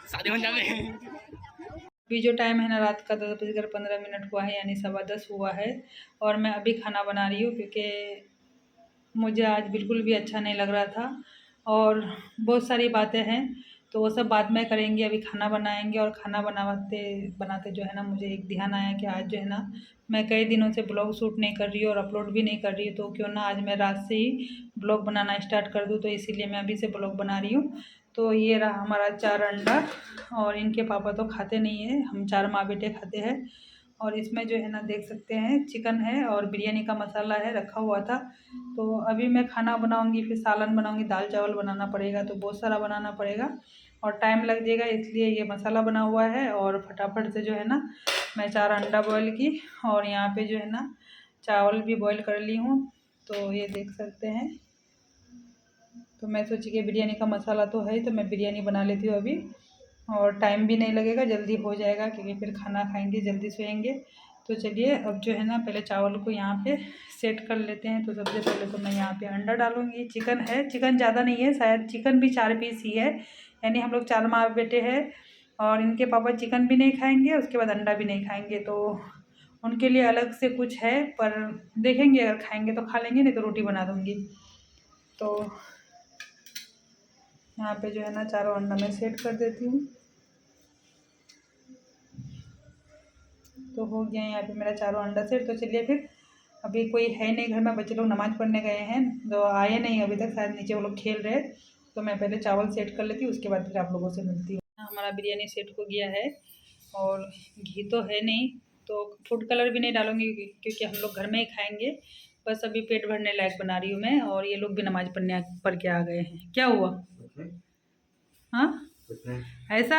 शादी हो जावे। अभी जो टाइम है ना, रात का 10:15 हुआ है, यानी 10:15 हुआ है। और मैं अभी खाना बना रही हूँ क्योंकि मुझे आज बिल्कुल भी अच्छा नहीं लग रहा था और बहुत सारी बातें हैं, तो वो सब बाद में करेंगे। अभी खाना बनाएंगे और खाना बनाते बनाते जो है ना, मुझे एक ध्यान आया कि आज जो है ना, मैं कई दिनों से ब्लॉग शूट नहीं कर रही हूँ और अपलोड भी नहीं कर रही हूँ, तो क्यों ना आज मैं रात से ही ब्लॉग बनाना स्टार्ट कर दूँ। तो इसीलिए मैं अभी से ब्लॉग बना रही हूँ। तो ये रहा हमारा 4 अंडा, और इनके पापा तो खाते नहीं है, हम 4 माँ बेटे खाते हैं। और इसमें जो है ना, देख सकते हैं चिकन है और बिरयानी का मसाला है रखा हुआ था। तो अभी मैं खाना बनाऊंगी, फिर सालन बनाऊंगी, दाल चावल बनाना पड़ेगा, तो बहुत सारा बनाना पड़ेगा और टाइम लग जाएगा, इसलिए ये मसाला बना हुआ है। और फटाफट से जो है ना, मैं 4 अंडा बॉयल की और यहाँ पे जो है ना, चावल भी बॉयल कर ली हूँ। तो ये देख सकते हैं। तो मैं सोची कि बिरयानी का मसाला तो है, तो मैं बिरयानी बना लेती हूँ अभी, और टाइम भी नहीं लगेगा, जल्दी हो जाएगा क्योंकि फिर खाना खाएंगे, जल्दी सोएंगे। तो चलिए अब जो है ना, पहले चावल को यहाँ पे सेट कर लेते हैं। तो सबसे पहले तो मैं यहाँ पे अंडा डालूँगी। चिकन है, चिकन ज़्यादा नहीं है, शायद चिकन भी 4 पीस ही है, यानी हम लोग 4 माँ बेटे हैं। और इनके पापा चिकन भी नहीं खाएँगे, उसके बाद अंडा भी नहीं खाएँगे, तो उनके लिए अलग से कुछ है, पर देखेंगे, अगर खाएँगे तो खा लेंगे, नहीं तो रोटी बना दूँगी। तो यहाँ पे जो है ना, चारों अंडा मैं सेट कर देती हूँ। तो हो गया यहाँ पे मेरा चारों अंडा सेट। तो चलिए फिर, अभी कोई है नहीं घर में, बच्चे लोग नमाज़ पढ़ने गए हैं, तो आए नहीं अभी तक, शायद नीचे वो लोग खेल रहे हैं। तो मैं पहले चावल सेट कर लेती हूँ, उसके बाद फिर आप लोगों से मिलती हूँ। हमारा बिरयानी सेट हो गया है और घी तो है नहीं, तो फूड कलर भी नहीं डालूँगी क्योंकि हम लोग घर में ही खाएँगे। बस अभी पेट भरने लायक बना रही हूँ मैं, और ये लोग भी नमाज़ पढ़ के आ गए हैं। क्या हुआ? हाँ, ऐसा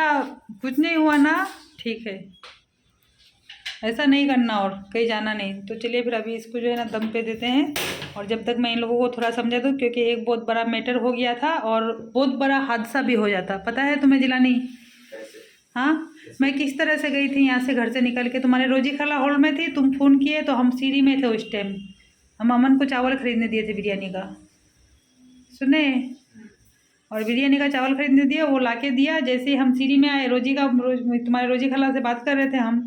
कुछ नहीं हुआ ना, ठीक है, ऐसा नहीं करना और कहीं जाना नहीं। तो चलिए फिर अभी इसको जो है ना, दम पे देते हैं। और जब तक मैं इन लोगों को थोड़ा समझा दूँ, क्योंकि एक बहुत बड़ा मैटर हो गया था और बहुत बड़ा हादसा भी हो जाता, पता है तुम्हें जिलानी? हाँ, मैं किस तरह से गई थी यहाँ से, घर से निकल के, तुम्हारे रोजी खाला हॉल में थी, तुम फ़ोन किए तो हम सीढ़ी में थे उस टाइम। हम अमन को चावल खरीदने दिए थे बिरयानी का, सुने? और बिरयानी का चावल खरीदने दिया, वो लाके दिया। जैसे ही हम सीढ़ी में आए, तुम्हारे रोजी खाला से बात कर रहे थे हम,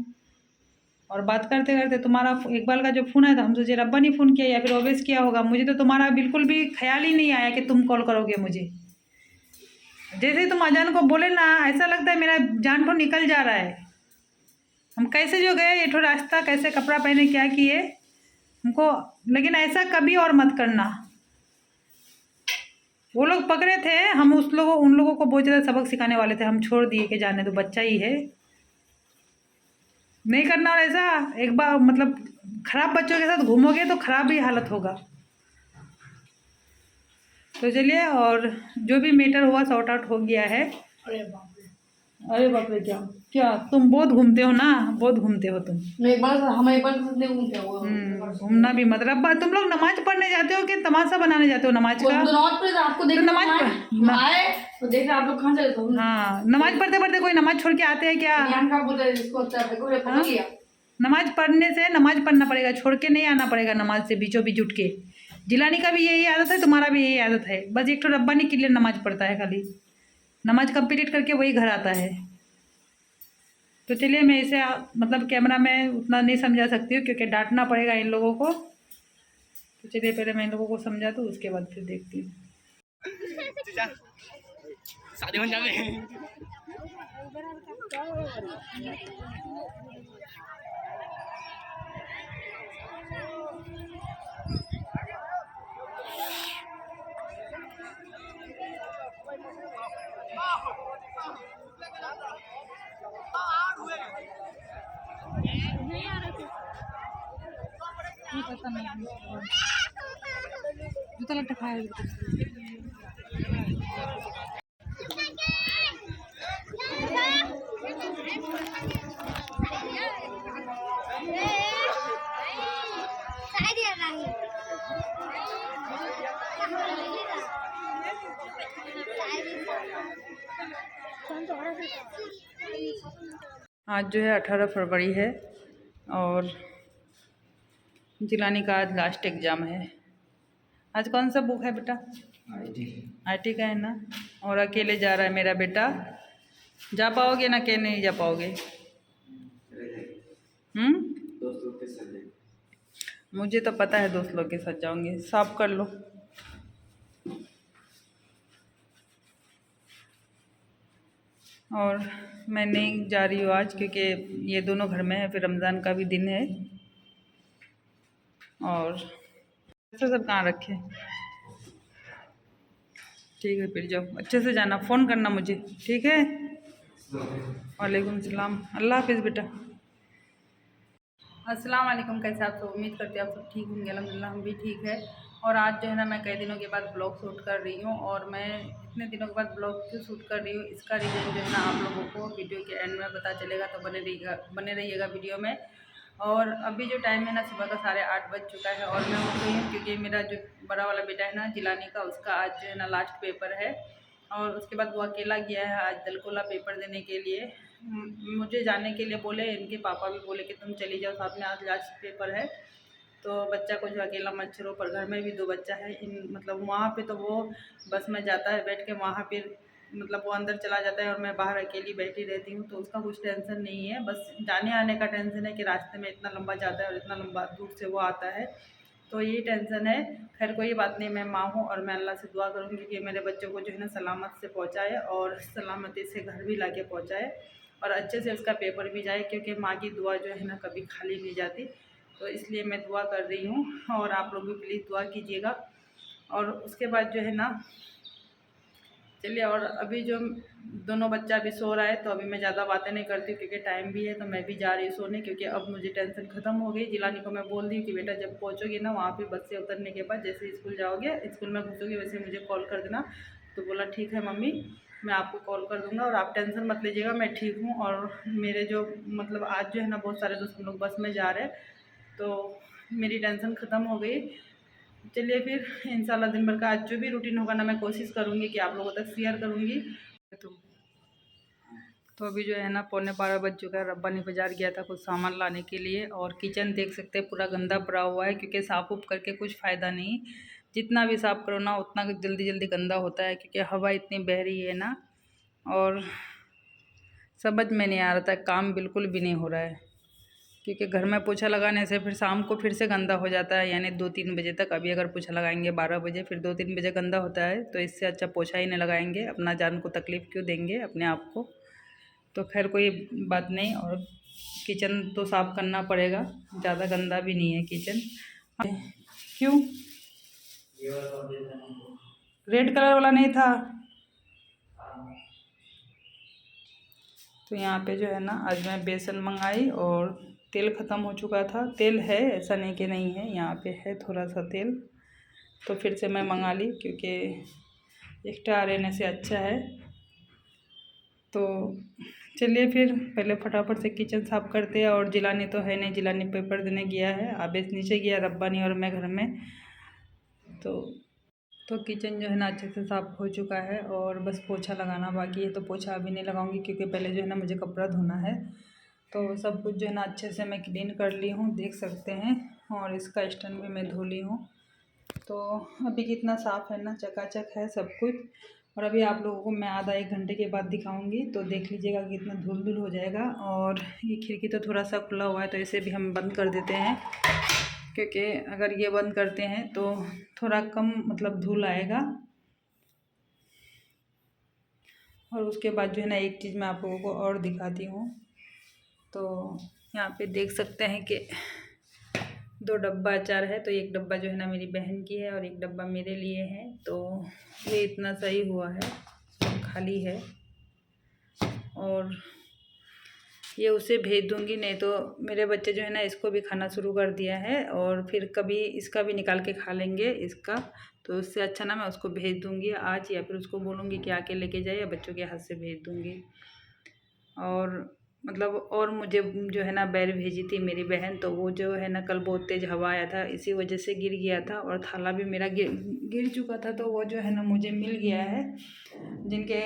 और बात करते करते तुम्हारा इकबाल का जो फ़ोन आया था, हम सोचे रब्बा ने फ़ोन किया या फिर ओवेस किया होगा। मुझे तो तुम्हारा बिल्कुल भी ख्याल ही नहीं आया कि तुम कॉल करोगे मुझे। जैसे ही तुम अजान को बोले ना, ऐसा लगता है मेरा जान तो निकल जा रहा है। हम कैसे जो गए, ये ठो रास्ता, कैसे कपड़ा पहने, क्या किए हमको, लेकिन ऐसा कभी और मत करना। वो लोग पकड़े थे, हम उन लोगों को बहुत ज़्यादा सबक सिखाने वाले थे, हम छोड़ दिए कि जाने दो, बच्चा ही है, नहीं करना। और ऐसा एक बार मतलब खराब बच्चों के साथ घूमोगे तो खराब ही हालत होगा। तो चलिए, और जो भी मैटर हुआ सॉर्ट आउट हो गया है। अरे बाप रे, क्या क्या तुम बहुत घूमते हो ना, बहुत घूमते हो तुम। हम एक बार नहीं घूमते हो। घूमना भी मतलब, तुम लोग नमाज पढ़ने जाते हो कि तमाशा बनाने जाते हो नमाज का? नमाज पढ़े आपको तो देखना नमाज आए तो देख रहे आप लोग कहाँ चले थे? हाँ, नमाज पढ़ते पढ़ते कोई नमाज छोड़ के आते हैं क्या? नमाज पढ़ने से, नमाज पढ़ना पड़ेगा, छोड़ के नहीं आना पड़ेगा नमाज से बीचों बीच उठ के। जिलानी का भी यही आदत है, तुम्हारा भी यही आदत है, बस एक तो रब्बानी के लिए नमाज पढ़ता है, खाली नमाज कंप्लीट करके वही घर आता है। तो चलिए, मैं इसे मतलब कैमरा में उतना नहीं समझा सकती हूँ क्योंकि डांटना पड़ेगा इन लोगों को। तो चलिए पहले मैं इन लोगों को समझा दूँ, उसके बाद फिर देखती हूँ। शादी हो जावे। जूता लट्टा खाया आज जो है 18 फरवरी है और जिलानी का आज लास्ट एग्ज़ाम है। आज कौन सा बुक है बेटा? आईटी का है ना। और अकेले जा रहा है मेरा बेटा। जा पाओगे ना कि नहीं जा पाओगे? दोस्त लोग के साथ जाएंगे। मुझे तो पता है दोस्त लोग के साथ जाऊंगी। साफ कर लो। और मैं नहीं जा रही हूँ आज क्योंकि ये दोनों घर में है, फिर रमज़ान का भी दिन है। और ऐसे सब कहाँ रखे? ठीक है, फिर जाओ, अच्छे से जाना, फ़ोन करना मुझे, ठीक है? वालेकुम सलाम। अल्लाह हाफिज़ बेटा। अस्सलाम वालेकुम। कैसे आप सब? उम्मीद करते हैं आप सब ठीक होंगे। अल्हम्दुलिल्लाह हम भी ठीक है। और आज जो है ना मैं कई दिनों के बाद ब्लॉग शूट कर रही हूँ। और मैं इतने दिनों के बाद ब्लॉग क्यों शूट कर रही हूँ, इसका रीज़न जो है ना आप लोगों को वीडियो के एंड में पता चलेगा, तो बने रहिएगा वीडियो में। और अभी जो टाइम है ना सुबह का 8:30 बज चुका है और मैं उठ गई हूँ क्योंकि मेरा जो बड़ा वाला बेटा है ना जिलानी का, उसका आज जो है ना लास्ट पेपर है। और उसके बाद वो अकेला गया है आज दलकोला पेपर देने के लिए। मुझे जाने के लिए बोले, इनके पापा भी बोले कि तुम चली जाओ साथ में, आज लास्ट पेपर है तो बच्चा को जो अकेला मत छोड़ो। पर घर में भी 2 बच्चा है, मतलब वहाँ पे तो वो बस में जाता है बैठ के, वहाँ फिर मतलब वो अंदर चला जाता है और मैं बाहर अकेली बैठी रहती हूँ, तो उसका कुछ टेंशन नहीं है। बस जाने आने का टेंशन है कि रास्ते में इतना लंबा जाता है और इतना लंबा दूर से वो आता है, तो ये टेंशन है। खैर कोई बात नहीं, मैं माँ हूँ और मैं अल्लाह से दुआ करूँगी कि मेरे बच्चों को जो है ना सलामत से पहुँचाए और सलामती से घर भी ला के पहुँचाए और अच्छे से उसका पेपर भी जाए, क्योंकि माँ की दुआ जो है ना कभी खाली नहीं जाती। तो इसलिए मैं दुआ कर रही हूँ और आप लोग भी प्लीज़ दुआ कीजिएगा। और उसके बाद जो है ना चलिए, और अभी जो दोनों बच्चा भी सो रहा है तो अभी मैं ज़्यादा बातें नहीं करती क्योंकि टाइम भी है, तो मैं भी जा रही हूँ सोने, क्योंकि अब मुझे टेंशन ख़त्म हो गई। जिलानी को मैं बोल दी कि बेटा जब पहुँचोगी ना वहाँ पे बस से उतरने के बाद जैसे स्कूल जाओगे, स्कूल में घुसोगे, वैसे मुझे कॉल कर देना। तो बोला ठीक है मम्मी, मैं आपको कॉल कर दूँगा और आप टेंशन मत लीजिएगा, मैं ठीक हूँ। और मेरे जो मतलब आज जो है ना बहुत सारे दोस्त लोग बस में जा रहे हैं, तो मेरी टेंशन ख़त्म हो गई। चलिए फिर इंशाल्लाह दिन भर का आज जो भी रूटीन होगा ना मैं कोशिश करूँगी कि आप लोगों तक शेयर करूँगी। तो अभी जो है ना 11:45 बज चुका है। रब्बानी बाज़ार गया था कुछ सामान लाने के लिए और किचन देख सकते हैं पूरा गंदा पड़ा हुआ है, क्योंकि साफ़ उप करके कुछ फ़ायदा नहीं, जितना भी साफ़ करो ना उतना जल्दी जल्दी गंदा होता है, क्योंकि हवा इतनी बह रही है ना। और समझ में नहीं आ रहा था, काम बिल्कुल भी नहीं हो रहा है, क्योंकि घर में पोछा लगाने से फिर शाम को फिर से गंदा हो जाता है, यानी 2-3 बजे तक। अभी अगर पोछा लगाएंगे 12 बजे, फिर 2-3 बजे गंदा होता है, तो इससे अच्छा पोछा ही नहीं लगाएंगे, अपना जान को तकलीफ़ क्यों देंगे अपने आप को। तो खैर कोई बात नहीं। और किचन तो साफ़ करना पड़ेगा, ज़्यादा गंदा भी नहीं है किचन। क्यों रेड कलर वाला नहीं था? तो यहाँ पे जो है ना आज मैं बेसन मंगाई और तेल ख़त्म हो चुका था। तेल है, ऐसा नहीं कि नहीं है, यहाँ पे है थोड़ा सा तेल, तो फिर से मैं मंगा ली क्योंकि एक्स्ट्रा रहने से अच्छा है। तो चलिए फिर पहले फटाफट से किचन साफ़ करते हैं। और जिलानी तो है नहीं, जिलानी पेपर देने गया है, आबेस नीचे गया, रब्बानी और मैं घर में। तो किचन जो है ना अच्छे से साफ़ हो चुका है और बस पोछा लगाना बाकी है। तो पोछा अभी नहीं लगाऊंगी क्योंकि पहले जो है ना मुझे कपड़ा धोना है। तो सब कुछ जो है ना अच्छे से मैं क्लीन कर ली हूँ, देख सकते हैं। और इसका स्टैंड भी मैं धो ली हूँ। तो अभी कितना साफ़ है ना, चकाचक है सब कुछ। और अभी आप लोगों को मैं आधा 1 घंटे के बाद दिखाऊंगी, तो देख लीजिएगा कितना धूल धूल हो जाएगा। और ये खिड़की तो थोड़ा सा खुला हुआ है, तो इसे भी हम बंद कर देते हैं, क्योंकि अगर ये बंद करते हैं तो थोड़ा कम मतलब धूल आएगा। और उसके बाद जो है ना एक चीज़ मैं आप लोगों को और दिखाती हूँ। तो यहाँ पे देख सकते हैं कि 2 डब्बा अचार है, तो एक डब्बा जो है ना मेरी बहन की है और एक डब्बा मेरे लिए है। तो ये इतना सही हुआ है, खाली है। और ये उसे भेज दूंगी, नहीं तो मेरे बच्चे जो है ना इसको भी खाना शुरू कर दिया है और फिर कभी इसका भी निकाल के खा लेंगे इसका। तो उससे अच्छा ना मैं उसको भेज दूंगी आज, या फिर उसको बोलूँगी कि आके लेके जाए, या बच्चों के हाथ से भेज दूंगी। और मतलब और मुझे जो है ना बैर भेजी थी मेरी बहन, तो वो जो है ना कल बहुत तेज़ हवा आया था, इसी वजह से गिर गया था और थाला भी मेरा गिर चुका था। तो वो जो है ना मुझे मिल गया है, जिनके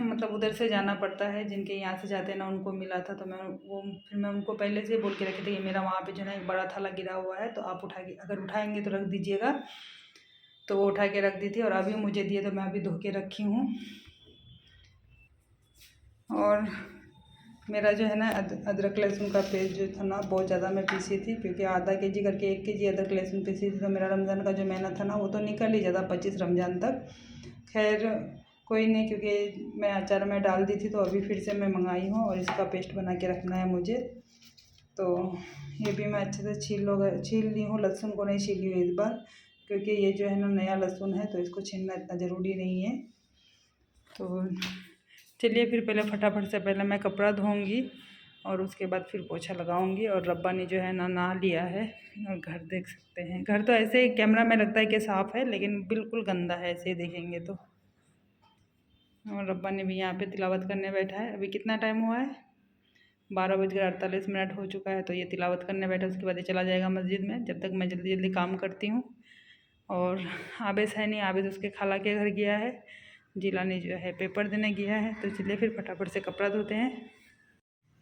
मतलब उधर से जाना पड़ता है, जिनके यहाँ से जाते हैं ना उनको मिला था। तो फिर मैं उनको पहले से बोल के रखी थी कि मेरा वहाँ पे जो है ना एक बड़ा थाला गिरा हुआ है, तो आप अगर उठाएंगे तो रख दीजिएगा। तो वो उठा के रख दी थी और अभी मुझे दिए तो मैं अभी धो के रखी हूँ। और मेरा जो है ना अदरक लहसुन का पेस्ट जो था ना बहुत ज़्यादा मैं पीसी थी, क्योंकि आधा केजी करके 1 केजी अदरक लहसुन पीसी थी। तो मेरा रमज़ान का जो महीना था ना वो तो निकल ही जाता 25 रमज़ान तक। खैर कोई नहीं, क्योंकि मैं अचार में डाल दी थी तो अभी फिर से मैं मंगाई हूँ और इसका पेस्ट बना के रखना है मुझे। तो ये भी मैं अच्छे से छील ली हूँ। लहसुन को नहीं छीली हूँ इस बार, क्योंकि ये जो है ना नया लहसुन है तो इसको छीलना इतना ज़रूरी नहीं है। तो चलिए फिर पहले फटाफट से पहले मैं कपड़ा धोऊंगी और उसके बाद फिर पोछा लगाऊंगी। और रब्बा ने जो है ना नहा लिया है और घर देख सकते हैं। घर तो ऐसे ही कैमरा में लगता है कि साफ़ है, लेकिन बिल्कुल गंदा है ऐसे ही देखेंगे तो। और रब्बा ने भी यहाँ पे तिलावत करने बैठा है। अभी कितना टाइम हुआ है, 12:48 हो चुका है। तो ये तिलावत करने बैठा, उसके बाद ये चला जाएगा मस्जिद में। जब तक मैं जल्दी जल्दी काम करती हूँ। और आवेश है नहीं, आवेश उसके खाला के घर गया है। जिलानी जो है पेपर देने गया है। तो चलिए फिर फटाफट से कपड़ा धोते हैं।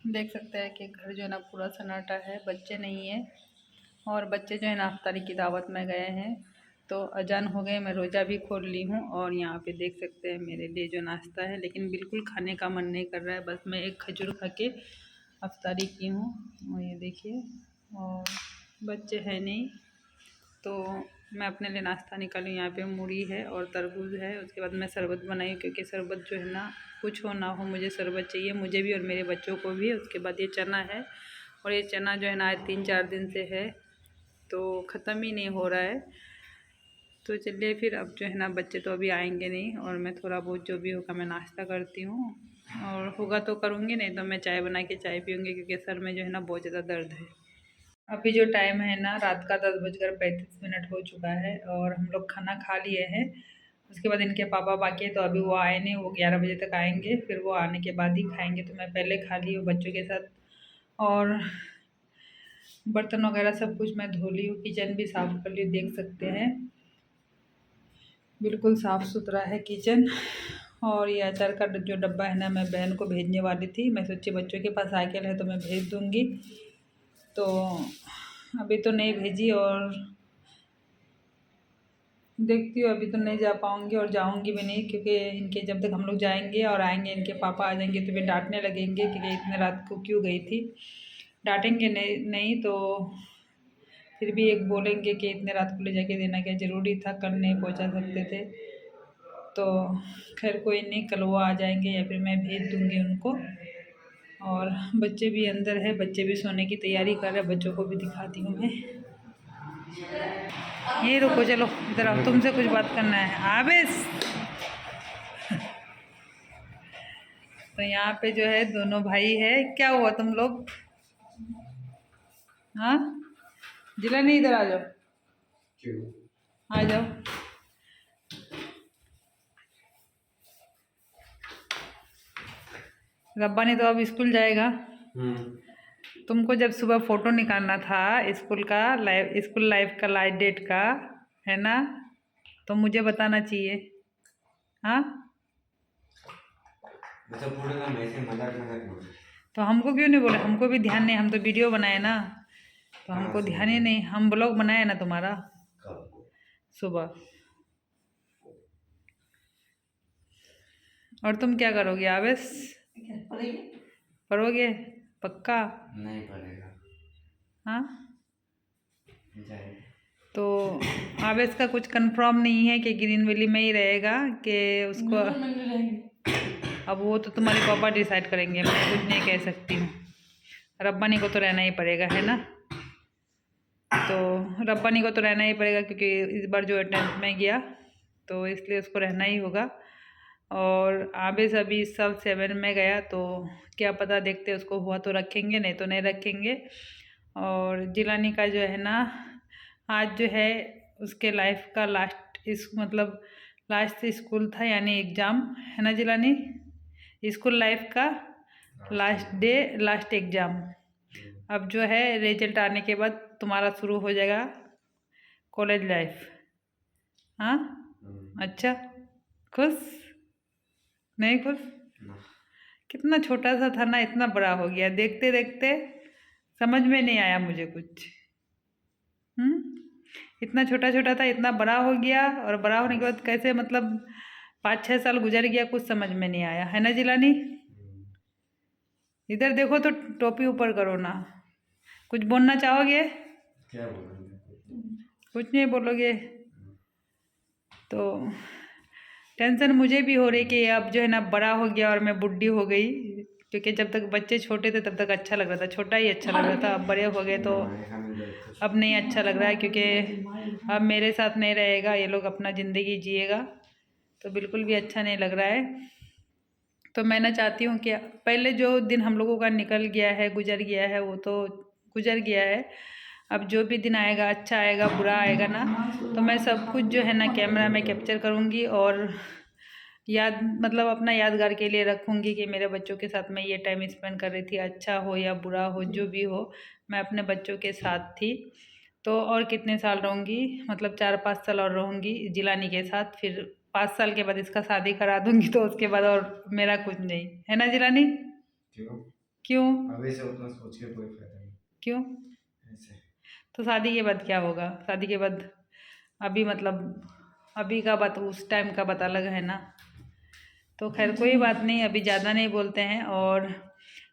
देख सकते हैं कि घर जो है ना पूरा सन्नाटा है, बच्चे नहीं है। और बच्चे जो है ना अफ्तारी की दावत में गए हैं। तो अजान हो गए, मैं रोज़ा भी खोल ली हूँ। और यहाँ पे देख सकते हैं मेरे लिए जो नाश्ता है, लेकिन बिल्कुल खाने का मन नहीं कर रहा है। बस मैं एक खजूर खा के अफ्तारी की हूँ। और ये देखिए, और बच्चे हैं नहीं तो मैं अपने लिए नाश्ता निकाली। यहाँ पे मूढ़ी है और तरबूज है। उसके बाद मैं शरबत बनाई, क्योंकि शरबत जो है ना कुछ हो ना हो मुझे शरबत चाहिए, मुझे भी और मेरे बच्चों को भी। उसके बाद ये चना है, और ये चना जो है ना 3-4 दिन से है तो ख़त्म ही नहीं हो रहा है। तो चलिए फिर, अब जो है ना बच्चे तो अभी आएंगे नहीं, और मैं थोड़ा बहुत जो भी होगा मैं नाश्ता करती हूँ। और होगा तो करूँगी, नहीं तो मैं चाय बना के चाय पीऊँगी, क्योंकि सर में जो है ना बहुत ज़्यादा दर्द है। अभी जो टाइम है ना रात का 10:35 हो चुका है और हम लोग खाना खा लिए हैं। उसके बाद इनके पापा बाकी है, तो अभी वो आए नहीं, वो 11 बजे तक आएंगे। फिर वो आने के बाद ही खाएंगे। तो मैं पहले खा ली हूँ बच्चों के साथ। और बर्तन वगैरह सब कुछ मैं धो ली हूँ, किचन भी साफ़ कर ली, देख सकते हैं बिल्कुल साफ़ सुथरा है किचन। और ये अचार का जो डब्बा है ना, मैं बहन को भेजने वाली थी। मैं सोची बच्चों के पास साइकिल है तो मैं भेज दूँगी, तो अभी तो नहीं भेजी। और देखती हूँ, अभी तो नहीं जा पाऊँगी और जाऊँगी भी नहीं, क्योंकि इनके जब तक हम लोग जाएंगे और आएंगे, इनके पापा आ जाएंगे तो वे डांटने लगेंगे कि इतने रात को क्यों गई थी। डांटेंगे नहीं तो फिर भी एक बोलेंगे कि इतने रात को ले जाके देना क्या ज़रूरी था, कल नहीं पहुँचा सकते थे। तो खैर कोई नहीं, कल वो आ जाएंगे या फिर मैं भेज दूँगी उनको। और बच्चे भी अंदर है, बच्चे भी सोने की तैयारी कर रहे हैं। बच्चों को भी दिखाती हूँ मैं। ये रुको, चलो इधर आओ, तुमसे कुछ बात करना है आवेश। तो यहाँ पे जो है दोनों भाई है। क्या हुआ तुम लोग? हाँ, जिला नहीं, इधर आ जाओ, क्यों? आ जाओ। रब्बा ने तो अब स्कूल जाएगा। तुमको जब सुबह फ़ोटो निकालना था स्कूल लाइफ का लास्ट डेट का, है ना, तो मुझे बताना चाहिए। हाँ, मतलब पूरे काम ऐसे मजाक ना करना। तो हमको क्यों नहीं बोले? हमको भी ध्यान नहीं, हम तो वीडियो बनाए ना, तो हमको ध्यान ही नहीं। हम ब्लॉग बनाए ना तुम्हारा कब? सुबह। और तुम क्या करोगे आवेश? पढ़ोगे पक्का? नहीं पड़ेगा। हाँ, जाए। तो आवेश का कुछ कंफर्म नहीं है कि ग्रीन वैली में ही रहेगा कि उसको। अब वो तो तुम्हारे पापा डिसाइड करेंगे, मैं कुछ नहीं कह सकती हूँ। रब्बानी को तो रहना ही पड़ेगा, है ना। तो रब्बानी को तो रहना ही पड़ेगा, क्योंकि इस बार जो 10th में गया तो इसलिए उसको रहना ही होगा। और आवेश अभी इस साल 7 में गया, तो क्या पता, देखते उसको हुआ तो रखेंगे, नहीं तो नहीं रखेंगे। और जिलानी का जो है ना आज जो है उसके लाइफ का लास्ट स्कूल था, यानी एग्ज़ाम, है ना जिलानी, स्कूल लाइफ का लास्ट डे, लास्ट एग्ज़ाम। अब जो है रिजल्ट आने के बाद तुम्हारा शुरू हो जाएगा कॉलेज लाइफ। हाँ, अच्छा, खुश नहीं खुश? कितना छोटा सा था ना, इतना बड़ा हो गया। देखते देखते समझ में नहीं आया मुझे कुछ। इतना छोटा छोटा था, इतना बड़ा हो गया, और बड़ा होने के बाद कैसे मतलब 5-6 साल गुजर गया, कुछ समझ में नहीं आया, है ना जिलानी? इधर देखो तो टोपी ऊपर करो ना। कुछ बोलना चाहोगे? क्या बोलूँ? कुछ नहीं बोलोगे तो टेंशन मुझे भी हो रही कि अब जो है ना बड़ा हो गया और मैं बुढ़ी हो गई, क्योंकि जब तक बच्चे छोटे थे तब तक अच्छा लग रहा था, छोटा ही अच्छा लग रहा था। अब बड़े हो गए तो अब नहीं अच्छा लग रहा है, क्योंकि अब मेरे साथ नहीं रहेगा, ये लोग अपना ज़िंदगी जिएगा, तो बिल्कुल भी अच्छा नहीं लग रहा है। तो मैं ना चाहती हूँ कि पहले जो दिन हम लोगों का निकल गया है, गुजर गया है, वो तो गुजर गया है। अब जो भी दिन आएगा, अच्छा आएगा बुरा आएगा ना, तो मैं सब कुछ जो है ना कैमरा में कैप्चर करूँगी और याद मतलब अपना यादगार के लिए रखूँगी कि मेरे बच्चों के साथ मैं ये टाइम स्पेंड कर रही थी, अच्छा हो या बुरा हो, जो भी हो, मैं अपने बच्चों के साथ थी। तो और कितने साल रहूँगी, मतलब 4-5 साल और रहूँगी जिलानी के साथ, फिर 5 साल के बाद इसका शादी करा दूँगी, तो उसके बाद और मेरा कुछ नहीं, है ना जिलानी? क्यों? क्यों? अभी से उतना सोच के कोई फायदा नहीं। क्यों? ऐसे तो शादी के बाद क्या होगा? शादी के बाद अभी मतलब अभी का बात उस टाइम का बात अलग है ना। तो खैर कोई बात नहीं, अभी ज़्यादा नहीं बोलते हैं। और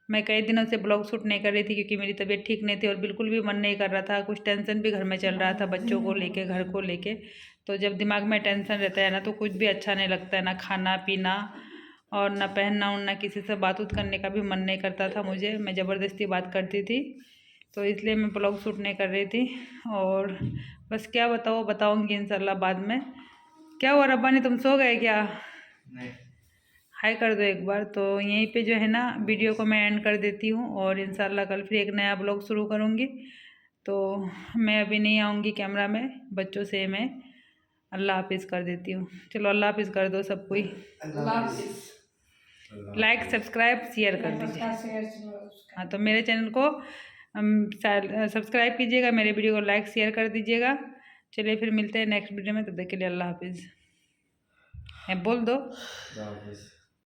मैं कई दिनों से ब्लॉग शूट नहीं कर रही थी, क्योंकि मेरी तबीयत ठीक नहीं थी और बिल्कुल भी मन नहीं कर रहा था, कुछ टेंशन भी घर में चल रहा था बच्चों को लेके, घर को लेके। तो जब दिमाग में टेंशन रहता है ना, तो कुछ भी अच्छा नहीं लगता है, ना खाना पीना और ना पहनना उड़ना, किसी से बात उत करने का भी मन नहीं करता था मुझे, मैं ज़बरदस्ती बात करती थी, तो इसलिए मैं ब्लॉग शूट नहीं कर रही थी। और बस क्या बताऊँगी इंशाल्लाह बाद में। क्या हुआ रब्बानी, तुम सो गए क्या? नहीं। हाय कर दो एक बार। तो यहीं पे जो है ना वीडियो को मैं एंड कर देती हूँ, और इंशाल्लाह कल फिर एक नया ब्लॉग शुरू करूँगी। तो मैं अभी नहीं आऊँगी कैमरा में, बच्चों से मैं अल्लाह हाफिज़ कर देती हूँ। चलो अल्लाह हाफिज़ कर दो सब कोई, अल्लाह हाफिज़। लाइक सब्सक्राइब शेयर कर दीजिए। हाँ, तो मेरे चैनल को सब्सक्राइब कीजिएगा, मेरे वीडियो को लाइक शेयर कर दीजिएगा। चलिए फिर मिलते हैं नेक्स्ट वीडियो में, तब तक के लिए अल्लाह हाफिज़। बोल दो। अल्लाह हाफिज़।